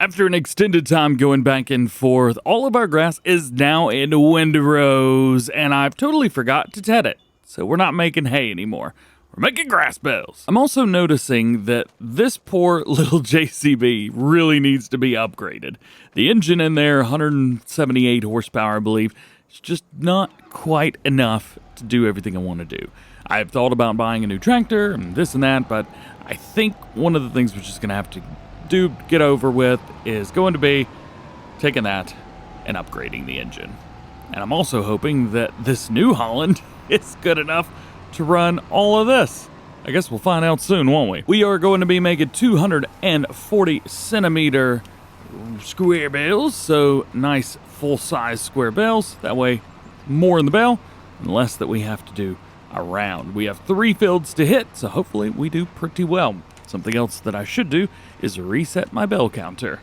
After an extended time going back and forth, all of our grass is now in windrows, and I've totally forgot to ted it. So we're not making hay anymore. We're making grass bales. I'm also noticing that this poor little JCB really needs to be upgraded. The engine in there, 178 horsepower, I believe, is just not quite enough to do everything I want to do. I've thought about buying a new tractor and this and that, but I think one of the things we're just going to have to get over with is going to be taking that and upgrading the engine. And I'm also hoping that this New Holland is good enough to run all of this. I guess we'll find out soon, won't we? We are going to be making 240 centimeter square bales, so nice full-size square bales. That way, more in the bale and less that we have to do around. We have 3 fields to hit, so hopefully we do pretty well. Something else that I should do is reset my bell counter.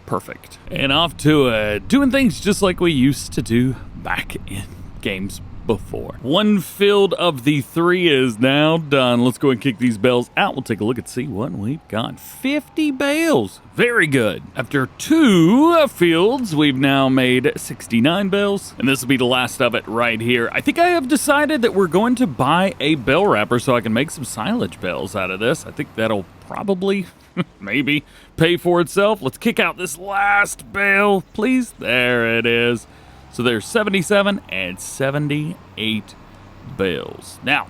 Perfect. And off to doing things just like we used to do back in games before. 1 field of the 3 is now done. Let's go and kick these bales out. We'll take a look and see what we've got. 50 bales. Very good. After 2 fields, we've now made 69 bales, and this will be the last of it right here. I think I have decided that we're going to buy a bale wrapper so I can make some silage bales out of this. I think that'll probably, maybe, pay for itself. Let's kick out this last bale, please. There it is. So there's 77 and 78 bales. Now,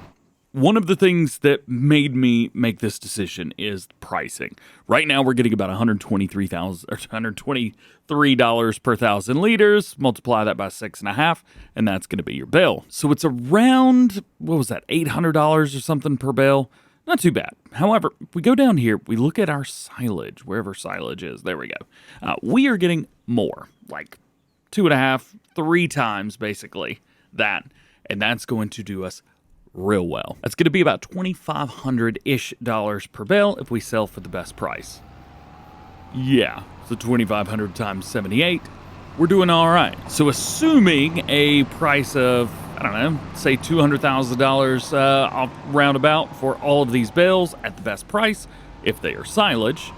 one of the things that made me make this decision is pricing. Right now, we're getting about $123 per 1,000 liters. Multiply that by 6.5, and that's going to be your bale. So it's around, what was that, $800 or something per bale? Not too bad. However, if we go down here, we look at our silage, wherever silage is. There we go. We are getting more, like 2.5, 3 times basically that, and that's going to do us real well. That's going to be about $2,500-ish per bale if we sell for the best price. Yeah, so 2,500 times 78, we're doing all right. So assuming a price of, I don't know, say $200,000 roundabout for all of these bales at the best price, if they are silage,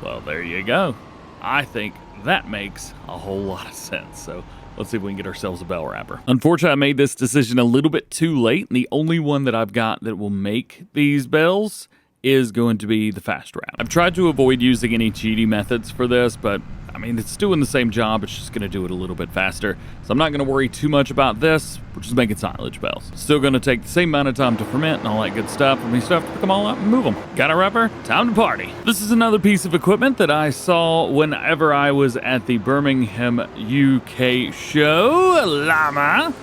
well, there you go. I think that makes a whole lot of sense. So let's see if we can get ourselves a bell wrapper. Unfortunately, I made this decision a little bit too late. And the only one that I've got that will make these bells is going to be the fast wrap. I've tried to avoid using any cheating methods for this, but I mean, it's doing the same job. It's just going to do it a little bit faster. So I'm not going to worry too much about this. We're just making silage bells. Still going to take the same amount of time to ferment and all that good stuff. And we still have to pick them all up and move them. Got a wrapper? Time to party. This is another piece of equipment that I saw whenever I was at the Birmingham, UK show. Llama.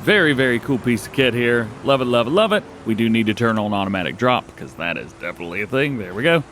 Very, very cool piece of kit here. Love it, love it, love it. We do need to turn on automatic drop because that is definitely a thing. There we go.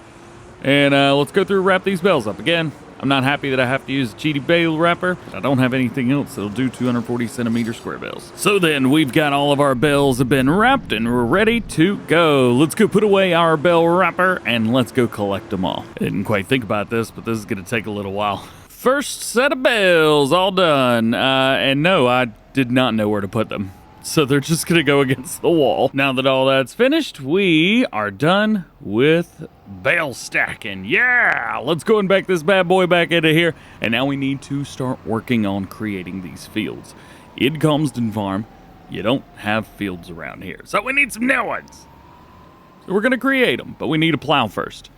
And let's go through and wrap these bells up again. I'm not happy that I have to use a cheaty bale wrapper, but I don't have anything else that'll do 240 centimeter square bales. So then we've got all of our bells have been wrapped and we're ready to go. Let's go put away our bell wrapper and let's go collect them all. I didn't quite think about this, but this is going to take a little while. First set of bells all done. And no, I did not know where to put them. So they're just going to go against the wall. Now that all that's finished, we are done with bale stacking. Yeah, let's go and back this bad boy back into here. And now we need to start working on creating these fields. In Comston Farm, you don't have fields around here. So we need some new ones. So we're going to create them, but we need a plow first.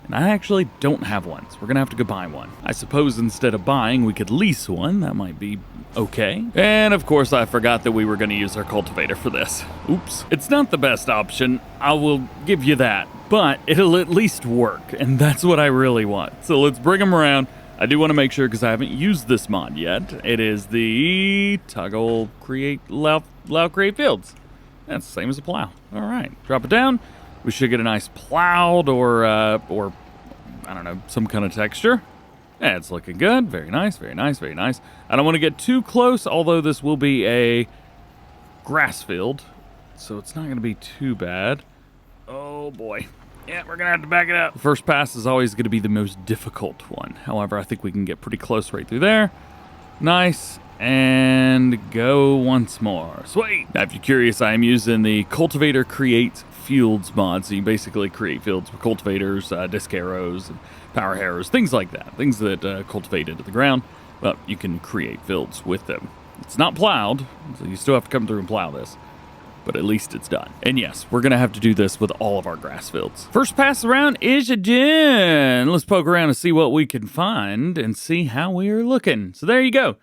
And I actually don't have one, so we're going to have to go buy one. I suppose instead of buying, we could lease one. That might be okay. And of course, I forgot that we were going to use our cultivator for this. Oops. It's not the best option, I will give you that, but it'll at least work, and that's what I really want. So let's bring them around. I do want to make sure, because I haven't used this mod yet, it is the Toggle Create Allow Create Fields. That's the same as a plow. All right, drop it down. We should get a nice plowed or I don't know, some kind of texture. Yeah, it's looking good. Very nice, very nice, very nice. I don't want to get too close, although this will be a grass field, so it's not going to be too bad. Oh, boy. Yeah, we're going to have to back it up. The first pass is always going to be the most difficult one. However, I think we can get pretty close right through there. Nice. and go once more. Sweet! Now, if you're curious, I am using the Cultivator Create Fields mod. So you basically create fields with cultivators, disc arrows, and power harrows, things like that. Things that cultivate into the ground, but you can create fields with them. It's not plowed, so you still have to come through and plow this, but at least it's done. And yes, we're going to have to do this with all of our grass fields. First pass around is again. Let's poke around and see what we can find and see how we are looking. So there you go.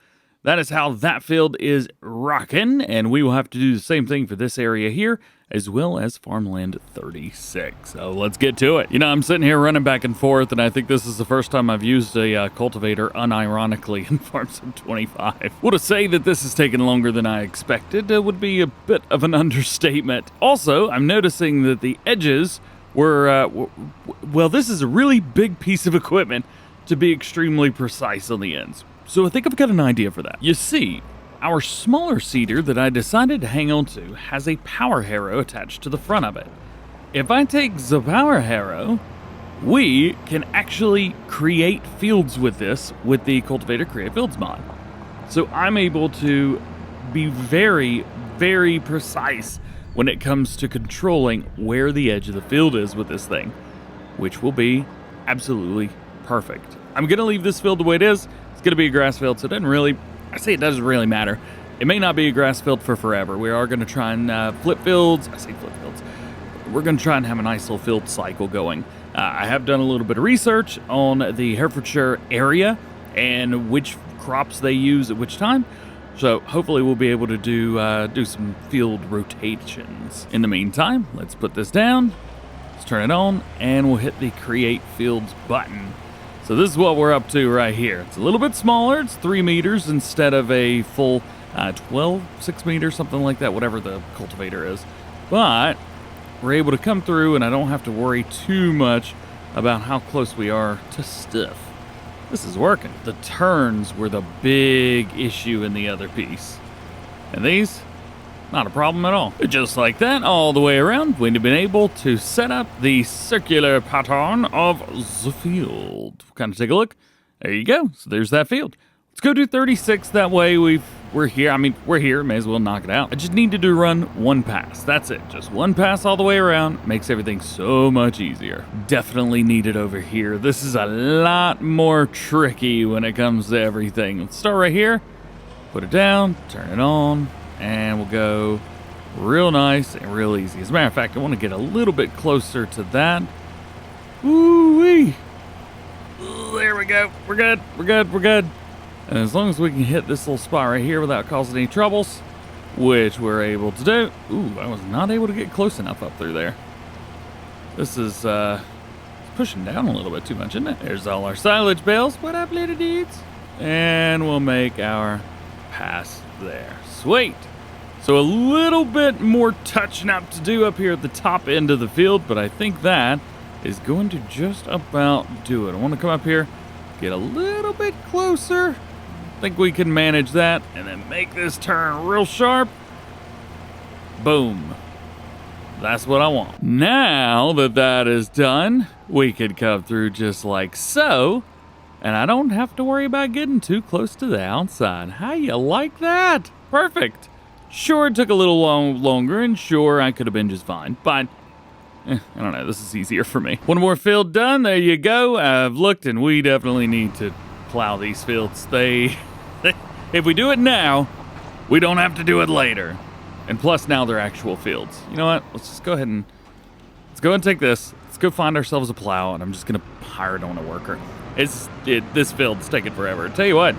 That is how that field is rocking, and we will have to do the same thing for this area here, as well as farmland 36. So let's get to it. You know, I'm sitting here running back and forth, and I think this is the first time I've used a cultivator unironically in Farm Sim 25. Well, to say that this has taken longer than I expected would be a bit of an understatement. Also, I'm noticing that the edges were, well, this is a really big piece of equipment to be extremely precise on the ends. So I think I've got an idea for that. You see, our smaller seeder that I decided to hang on to has a power harrow attached to the front of it. If I take the power harrow, we can actually create fields with this with the Cultivator Create Fields mod. So I'm able to be very, very precise when it comes to controlling where the edge of the field is with this thing, which will be absolutely perfect. I'm going to leave this field the way it is. It's going to be a grass field, so it doesn't really, I say it doesn't really matter. It may not be a grass field for forever. We are going to try and flip fields. I say flip fields. We're going to try and have a nice little field cycle going. I have done a little bit of research on the Herefordshire area and which crops they use at which time. So hopefully we'll be able to do some field rotations. In the meantime, let's put this down. Let's turn it on, and we'll hit the Create Fields button. So this is what we're up to right here. It's a little bit smaller. It's 3 meters instead of a full 6 meters, something like that, whatever the cultivator is. But we're able to come through, and I don't have to worry too much about how close we are to stuff. This is working. The turns were the big issue in the other piece. And these, not a problem at all. Just like that, all the way around, we've been able to set up the circular pattern of the field. Kind of take a look. There you go. So there's that field. Let's go do 36. That way we're here. I mean, we're here. May as well knock it out. I just needed to run one pass. That's it. Just one pass all the way around. Makes everything so much easier. Definitely need it over here. This is a lot more tricky when it comes to everything. Let's start right here. Put it down. Turn it on. And we'll go real nice and real easy. As a matter of fact, I want to get a little bit closer to that. Ooh-wee. There we go. We're good. We're good. We're good. And as long as we can hit this little spot right here without causing any troubles, which we're able to do. Ooh, I was not able to get close enough up through there. This is pushing down a little bit too much, isn't it? There's all our silage bales. What up, little dudes? And we'll make our pass there. Sweet. So a little bit more touching up to do up here at the top end of the field, but I think that is going to just about do it. I want to come up here, get a little bit closer. I think we can manage that, and then make this turn real sharp. Boom. That's what I want. Now that that is done, we could come through just like so, and I don't have to worry about getting too close to the outside. How you like that? Perfect. Sure, it took a little longer, and sure, I could have been just fine, but I don't know, this is easier for me. One more field done, there you go. I've looked, and we definitely need to plow these fields. If we do it now, we don't have to do it later. And plus, now they're actual fields. You know what? Let's just go ahead and take this. Let's go find ourselves a plow, and I'm just gonna hire it on a worker. This field's taking forever. Tell you what,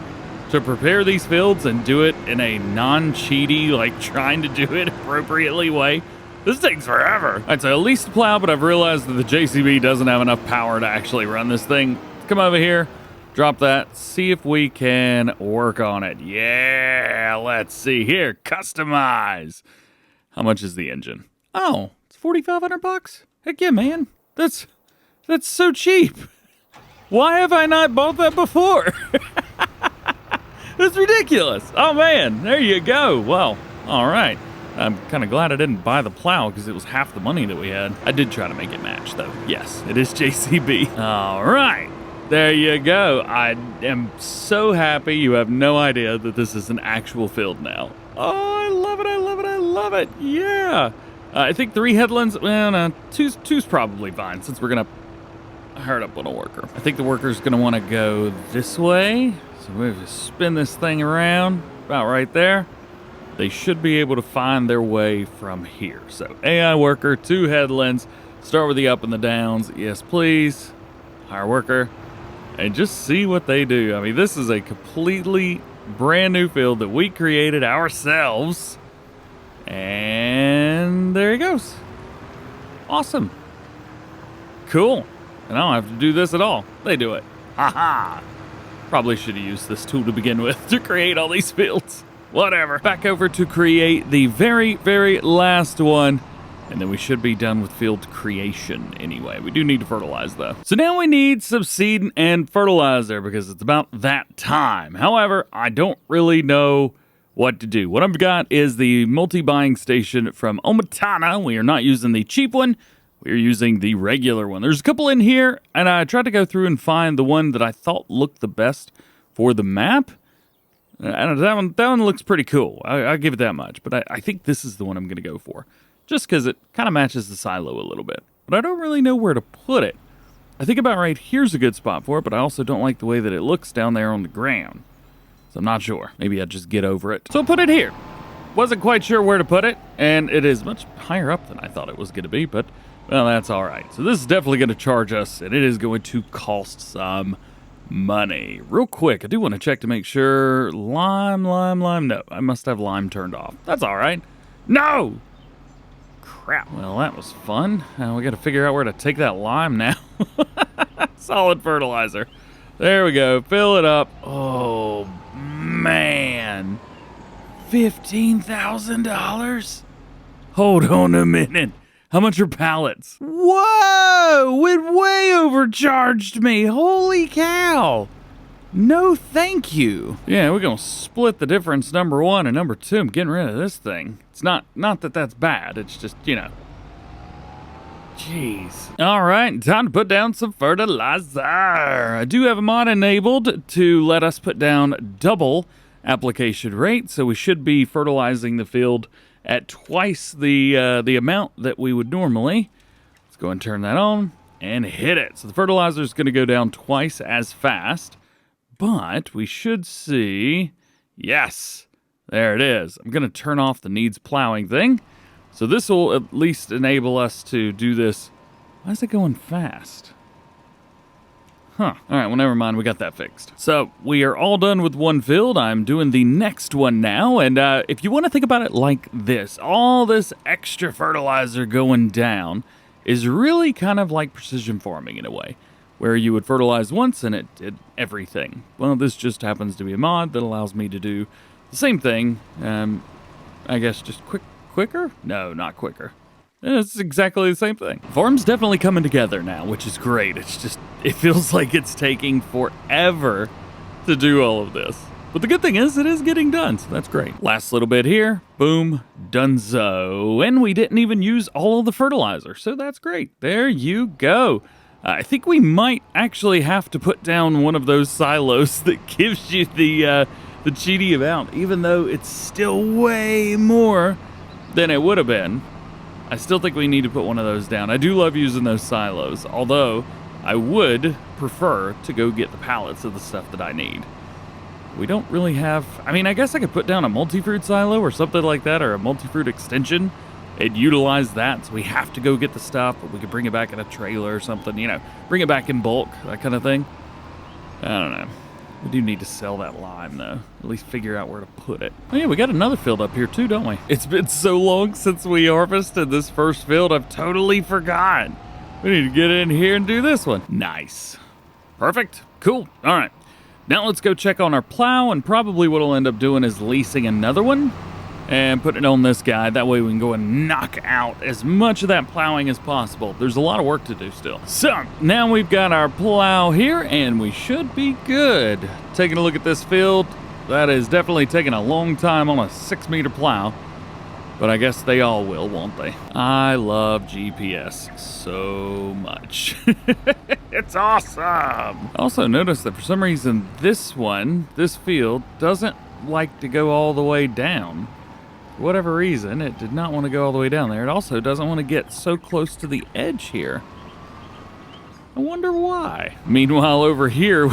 to prepare these fields and do it in a non-cheaty, like trying to do it appropriately way, this takes forever. All right, so at least a plow, but I've realized that the JCB doesn't have enough power to actually run this thing. Let's come over here, drop that, see if we can work on it. Yeah, let's see here. Customize. How much is the engine? Oh, it's $4,500. Heck yeah, man. That's so cheap. Why have I not bought that before? It's ridiculous. Oh man, there you go. Well, all right. I'm kind of glad I didn't buy the plow because it was half the money that we had. I did try to make it match though. Yes, it is JCB. All right. There you go. I am so happy. You have no idea that this is an actual field now. Oh, I love it. I love it. I love it. Yeah. I think 3 headlands. Well, no, two's probably fine since we're going to herd up on a worker. I think the worker's going to want to go this way. So we have to spin this thing around about right there. They should be able to find their way from here. So AI worker, 2 headlands. Start with the up and the downs. Yes, please. Hire worker. And just see what they do. I mean, this is a completely brand new field that we created ourselves. And there he goes. Awesome. Cool. And I don't have to do this at all. They do it. Haha. Probably should have used this tool to begin with to create all these fields. Whatever. Back over to create the very, very last one. And then we should be done with field creation anyway. We do need to fertilize though. So now we need some seed and fertilizer because it's about that time. However, I don't really know what to do. What I've got is the multi-buying station from Omatana. We are not using the cheap one. We're using the regular one. There's a couple in here, and I tried to go through and find the one that I thought looked the best for the map. And that one looks pretty cool. I'll give it that much. But I think this is the one I'm going to go for. Just because it kind of matches the silo a little bit. But I don't really know where to put it. I think about right here's a good spot for it, but I also don't like the way that it looks down there on the ground. So I'm not sure. Maybe I'll just get over it. So I'll put it here. Wasn't quite sure where to put it, and it is much higher up than I thought it was going to be, but, well, that's all right. So this is definitely going to charge us, and it is going to cost some money. Real quick, I do want to check to make sure. Lime. No, I must have lime turned off. That's all right. No! Crap. Well, that was fun. We got to figure out where to take that lime now. Solid fertilizer. There we go. Fill it up. Oh, man. $15,000? Hold on a minute. How much are pallets? Whoa! It way overcharged me. Holy cow. No thank you. Yeah, we're going to split the difference, number 1 and number 2. I'm getting rid of this thing. It's not that that's bad. It's just, you know. Jeez. All right, time to put down some fertilizer. I do have a mod enabled to let us put down double application rate, so we should be fertilizing the field at twice the amount that we would normally. Let's go and turn that on and hit it. So the fertilizer is going to go down twice as fast. But we should see, yes, there it is. I'm going to turn off the needs plowing thing. So this will at least enable us to do this. Why is it going fast? Huh. All right, well, never mind. We got that fixed. So we are all done with one field. I'm doing the next one now. And if you want to think about it like this, all this extra fertilizer going down is really kind of like precision farming in a way, where you would fertilize once and it did everything. Well, this just happens to be a mod that allows me to do the same thing. I guess just quicker? No, not quicker. It's exactly the same thing. Farm's definitely coming together now, which is great. It's just, it feels like it's taking forever to do all of this. But the good thing is it is getting done, so that's great. Last little bit here, boom, donezo. And we didn't even use all of the fertilizer, so that's great. There you go. I think we might actually have to put down one of those silos that gives you the cheaty amount, even though it's still way more than it would have been. I still think we need to put one of those down. I do love using those silos, although I would prefer to go get the pallets of the stuff that I need. We don't really have, I mean, I guess I could put down a multi-fruit silo or something like that, or a multi-fruit extension and utilize that. So we have to go get the stuff, but we could bring it back in a trailer or something, you know, bring it back in bulk, that kind of thing. I don't know. We do need to sell that lime, though. At least figure out where to put it. Oh, yeah, we got another field up here, too, don't we? It's been so long since we harvested this first field, I've totally forgotten. We need to get in here and do this one. Nice. Perfect. Cool. All right. Now let's go check on our plow, and probably what we'll end up doing is leasing another one and put it on this guy. That way we can go and knock out as much of that plowing as possible. There's a lot of work to do still. So now we've got our plow here and we should be good. Taking a look at this field, that is definitely taking a long time on a 6-meter plow. But I guess they all will, won't they? I love GPS so much. It's awesome. I also noticed that for some reason this field, doesn't like to go all the way down. For whatever reason, it did not want to go all the way down there. It also doesn't want to get so close to the edge here. I wonder why. Meanwhile, over here,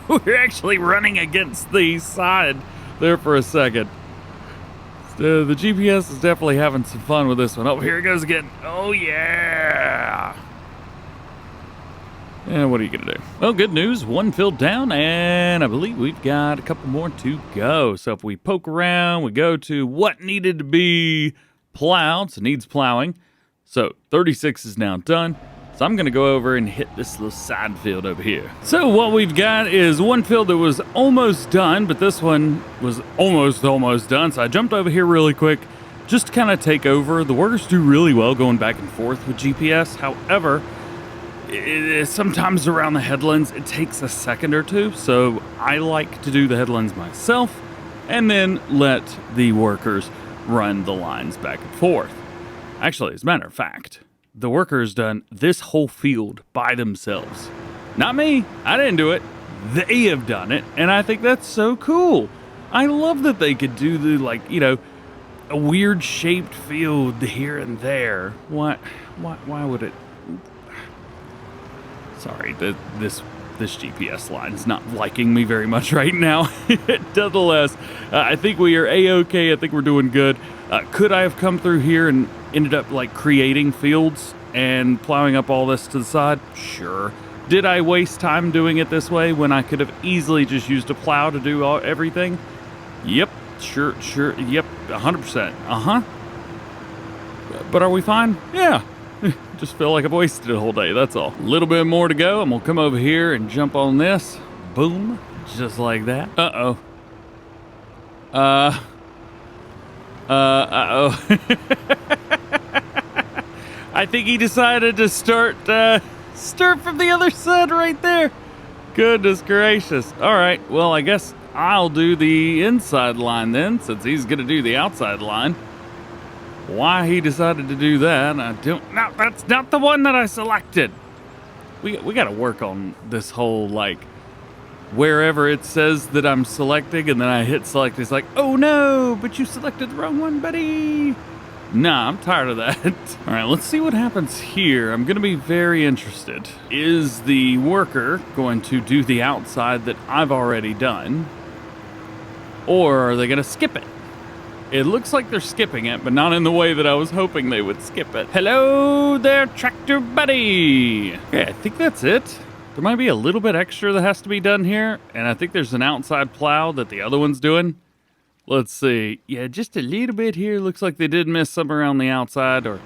we're actually running against the side there for a second. The GPS is definitely having some fun with this one. Oh, here it goes again. Oh, yeah. And what are you going to do? Well, good news. One field down, and I believe we've got a couple more to go. So if we poke around, we go to what needed to be plowed. So it needs plowing. So 36 is now done. So I'm going to go over and hit this little side field over here. So what we've got is one field that was almost done, but this one was almost done. So I jumped over here really quick just to kind of take over. The workers do really well going back and forth with GPS. However, sometimes around the headlands, it takes a second or two. So I like to do the headlands myself and then let the workers run the lines back and forth. Actually, as a matter of fact, the workers done this whole field by themselves. Not me. I didn't do it. They have done it, and I think that's so cool. I love that they could do the, like, you know, a weird shaped field here and there. Why would it? Sorry, this GPS line is not liking me very much right now. Nonetheless, I think we are A-okay. I think we're doing good. Could I have come through here and ended up like creating fields and plowing up all this to the side? Sure. Did I waste time doing it this way when I could have easily just used a plow to do everything? Yep. Sure. Yep. 100%. But are we fine? Yeah. Just feel like I've wasted a whole day, that's all. A little bit more to go, and we'll come over here and jump on this. Boom. Just like that. Uh-oh. I think he decided to start from the other side right there. Goodness gracious. All right, well, I guess I'll do the inside line then, since he's going to do the outside line. Why he decided to do that, I don't know. That's not the one that I selected. We got to work on this whole, like, wherever it says that I'm selecting and then I hit select, it's like, oh no, but you selected the wrong one, buddy. Nah, I'm tired of that. All right, let's see what happens here. I'm going to be very interested. Is the worker going to do the outside that I've already done? Or are they going to skip it? It looks like they're skipping it, but not in the way that I was hoping they would skip it. Hello there, tractor buddy. Okay, I think that's it. There might be a little bit extra that has to be done here, and I think there's an outside plow that the other one's doing. Let's see. Yeah, just a little bit here. Looks like they did miss some around the outside, or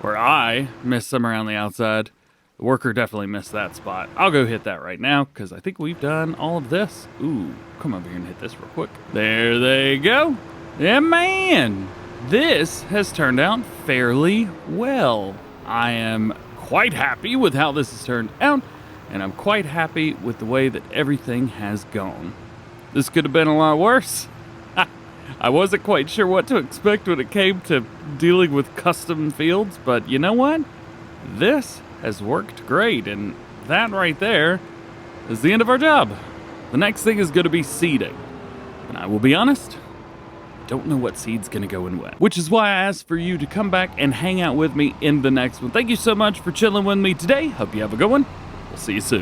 I missed some around the outside. The worker definitely missed that spot. I'll go hit that right now, because I think we've done all of this. Ooh, come over here and hit this real quick. There they go. Yeah, man, this has turned out fairly well. I am quite happy with how this has turned out, and I'm quite happy with the way that everything has gone. This could have been a lot worse. I wasn't quite sure what to expect when it came to dealing with custom fields, but you know what? This has worked great, and that right there is the end of our job. The next thing is going to be seeding, and I will be honest, don't know what seed's gonna go in when. Which is why I asked for you to come back and hang out with me in the next one. Thank you so much for chilling with me today. Hope you have a good one. We'll see you soon.